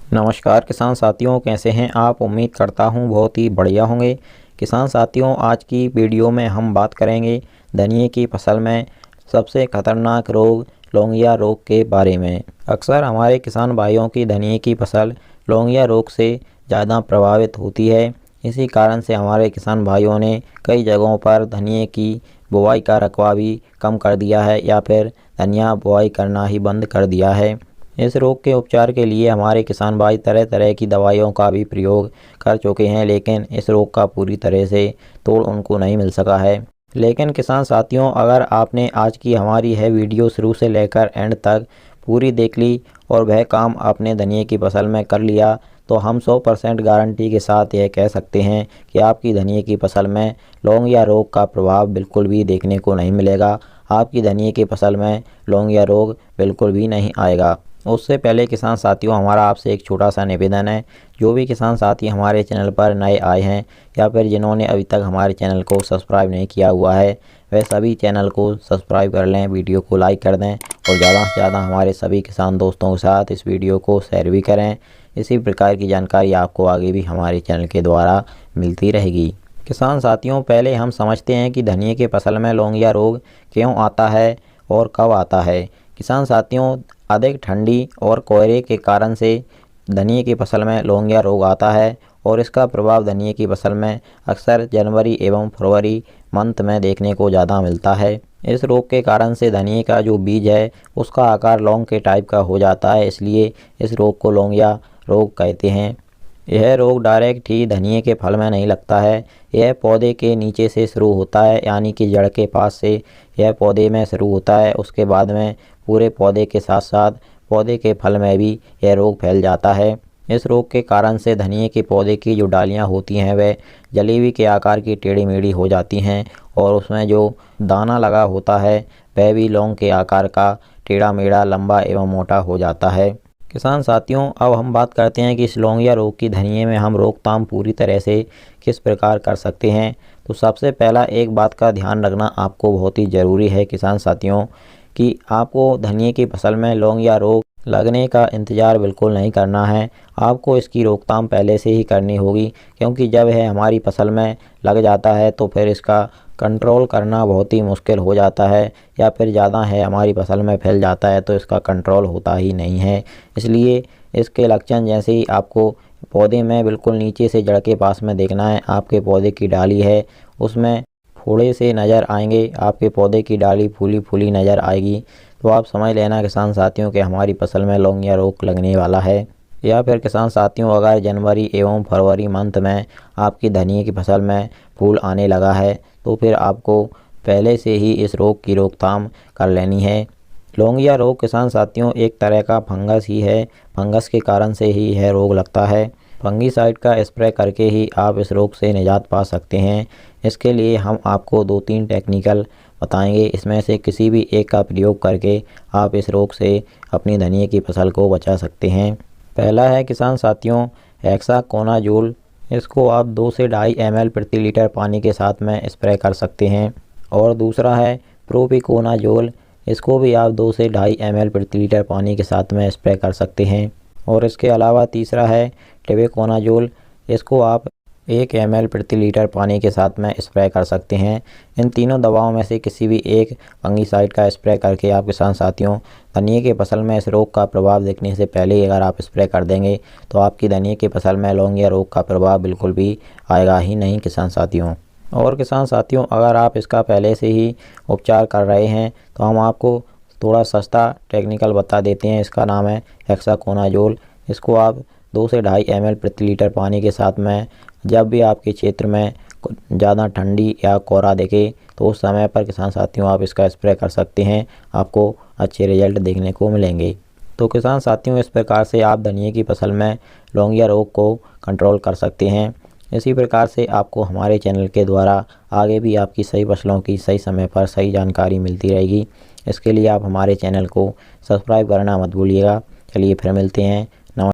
नमस्कार किसान साथियों, कैसे हैं आप। उम्मीद करता हूं बहुत ही बढ़िया होंगे। किसान साथियों, आज की वीडियो में हम बात करेंगे धनिये की फसल में सबसे खतरनाक रोग लौंगिया रोग के बारे में। अक्सर हमारे किसान भाइयों की धनिये की फसल लौंगिया रोग से ज़्यादा प्रभावित होती है। इसी कारण से हमारे किसान भाइयों ने कई जगहों पर धनिये की बुवाई का रकबा भी कम कर दिया है या फिर धनिया बुवाई करना ही बंद कर दिया है। इस रोग के उपचार के लिए हमारे किसान भाई तरह तरह की दवाइयों का भी प्रयोग कर चुके हैं, लेकिन इस रोग का पूरी तरह से तोड़ उनको नहीं मिल सका है। लेकिन किसान साथियों, अगर आपने आज की हमारी यह वीडियो शुरू से लेकर एंड तक पूरी देख ली और वह काम आपने धनिये की फसल में कर लिया, तो हम 100% गारंटी के साथ यह कह सकते हैं कि आपकी धनिये की फसल में लौंगिया रोग का प्रभाव बिल्कुल भी देखने को नहीं मिलेगा। आपकी धनिये की फसल में लौंगिया रोग बिल्कुल भी नहीं आएगा। उससे पहले किसान साथियों, हमारा आपसे एक छोटा सा निवेदन है। जो भी किसान साथी हमारे चैनल पर नए आए हैं या फिर जिन्होंने अभी तक हमारे चैनल को सब्सक्राइब नहीं किया हुआ है, वह सभी चैनल को सब्सक्राइब कर लें, वीडियो को लाइक कर दें और ज़्यादा से ज़्यादा हमारे सभी किसान दोस्तों के साथ इस वीडियो को शेयर भी करें। इसी प्रकार की जानकारी आपको आगे भी हमारे चैनल के द्वारा मिलती रहेगी। किसान साथियों, पहले हम समझते हैं कि धनिये की फसल में लौंगिया रोग क्यों आता है और कब आता है। किसान साथियों, अधिक ठंडी और कोहरे के कारण से धनिये की फसल में लौंगिया रोग आता है और इसका प्रभाव धनिये की फसल में अक्सर जनवरी एवं फरवरी मंथ में देखने को ज़्यादा मिलता है। इस रोग के कारण से धनिये का जो बीज है उसका आकार लौंग के टाइप का हो जाता है, इसलिए इस रोग को लौंगिया रोग कहते हैं। यह रोग डायरेक्ट ही धनिये के फल में नहीं लगता है, यह पौधे के नीचे से शुरू होता है, यानी कि जड़ के पास से यह पौधे में शुरू होता है। उसके बाद में पूरे पौधे के साथ साथ पौधे के फल में भी यह रोग फैल जाता है। इस रोग के कारण से धनिये के पौधे की जो डालियां होती हैं वह जलेबी के आकार की टेढ़ी मेढ़ी हो जाती हैं और उसमें जो दाना लगा होता है वह भी लौंग के आकार का टेढ़ा मेढ़ा, लंबा एवं मोटा हो जाता है। किसान साथियों, अब हम बात करते हैं कि इस लौंगिया रोग की धनिये में हम रोकथाम पूरी तरह से किस प्रकार कर सकते हैं। तो सबसे पहला एक बात का ध्यान रखना आपको बहुत ही ज़रूरी है किसान साथियों, कि आपको धनिये की फसल में लौंगिया रोग लगने का इंतज़ार बिल्कुल नहीं करना है। आपको इसकी रोकथाम पहले से ही करनी होगी, क्योंकि जब यह हमारी फसल में लग जाता है तो फिर इसका कंट्रोल करना बहुत ही मुश्किल हो जाता है, या फिर ज़्यादा है हमारी फसल में फैल जाता है तो इसका कंट्रोल होता ही नहीं है। इसलिए इसके लक्षण जैसे ही आपको पौधे में बिल्कुल नीचे से जड़ के पास में देखना है, आपके पौधे की डाली है उसमें फोड़े से नज़र आएंगे, आपके पौधे की डाली फूली फूली नज़र आएगी, तो आप समझ लेना किसान साथियों कि हमारी फसल में लौंगिया रोग लगने वाला है। या फिर किसान साथियों, अगर जनवरी एवं फरवरी मंथ में आपकी धनिये की फसल में फूल आने लगा है तो फिर आपको पहले से ही इस रोग की रोकथाम कर लेनी है। लौंगिया रोग किसान साथियों एक तरह का फंगस ही है, फंगस के कारण से ही यह रोग लगता है। फंगीसाइड का स्प्रे करके ही आप इस रोग से निजात पा सकते हैं। इसके लिए हम आपको 2-3 टेक्निकल बताएंगे, इसमें से किसी भी एक का प्रयोग करके आप इस रोग से अपनी धनिये की फसल को बचा सकते हैं। पहला है किसान साथियों हेक्साकोनाजोल। इसको आप 2 से 2.5 ml प्रति लीटर पानी के साथ में स्प्रे कर सकते हैं। और दूसरा है प्रोपिकोनाजोल। इसको भी आप 2 से 2.5 ml प्रति लीटर पानी के साथ में स्प्रे कर सकते हैं। और इसके अलावा तीसरा है टेबुकोनाजोल। इसको आप 1 ml प्रति लीटर पानी के साथ में स्प्रे कर सकते हैं। इन तीनों दवाओं में से किसी भी एक फंगीसाइड का स्प्रे करके आप किसान साथियों धनिये के फसल में इस रोग का प्रभाव देखने से पहले ही अगर आप स्प्रे कर देंगे तो आपकी धनिये की फसल में लौंगिया रोग का प्रभाव बिल्कुल भी आएगा ही नहीं किसान साथियों। और किसान साथियों, अगर आप इसका पहले से ही उपचार कर रहे हैं तो हम आपको थोड़ा सस्ता टेक्निकल बता देते हैं। इसका नाम है हेक्साकोनाजोल। इसको आप 2 से 2.5 ml प्रति लीटर पानी के साथ में जब भी आपके क्षेत्र में ज़्यादा ठंडी या कोहरा दिखे तो उस समय पर किसान साथियों आप इसका स्प्रे कर सकते हैं, आपको अच्छे रिजल्ट देखने को मिलेंगे। तो किसान साथियों, इस प्रकार से आप धनिये की फसल में लौंगिया रोग को कंट्रोल कर सकते हैं। इसी प्रकार से आपको हमारे चैनल के द्वारा आगे भी आपकी सही फसलों की सही समय पर सही जानकारी मिलती रहेगी। इसके लिए आप हमारे चैनल को सब्सक्राइब करना मत भूलिएगा। चलिए फिर मिलते हैं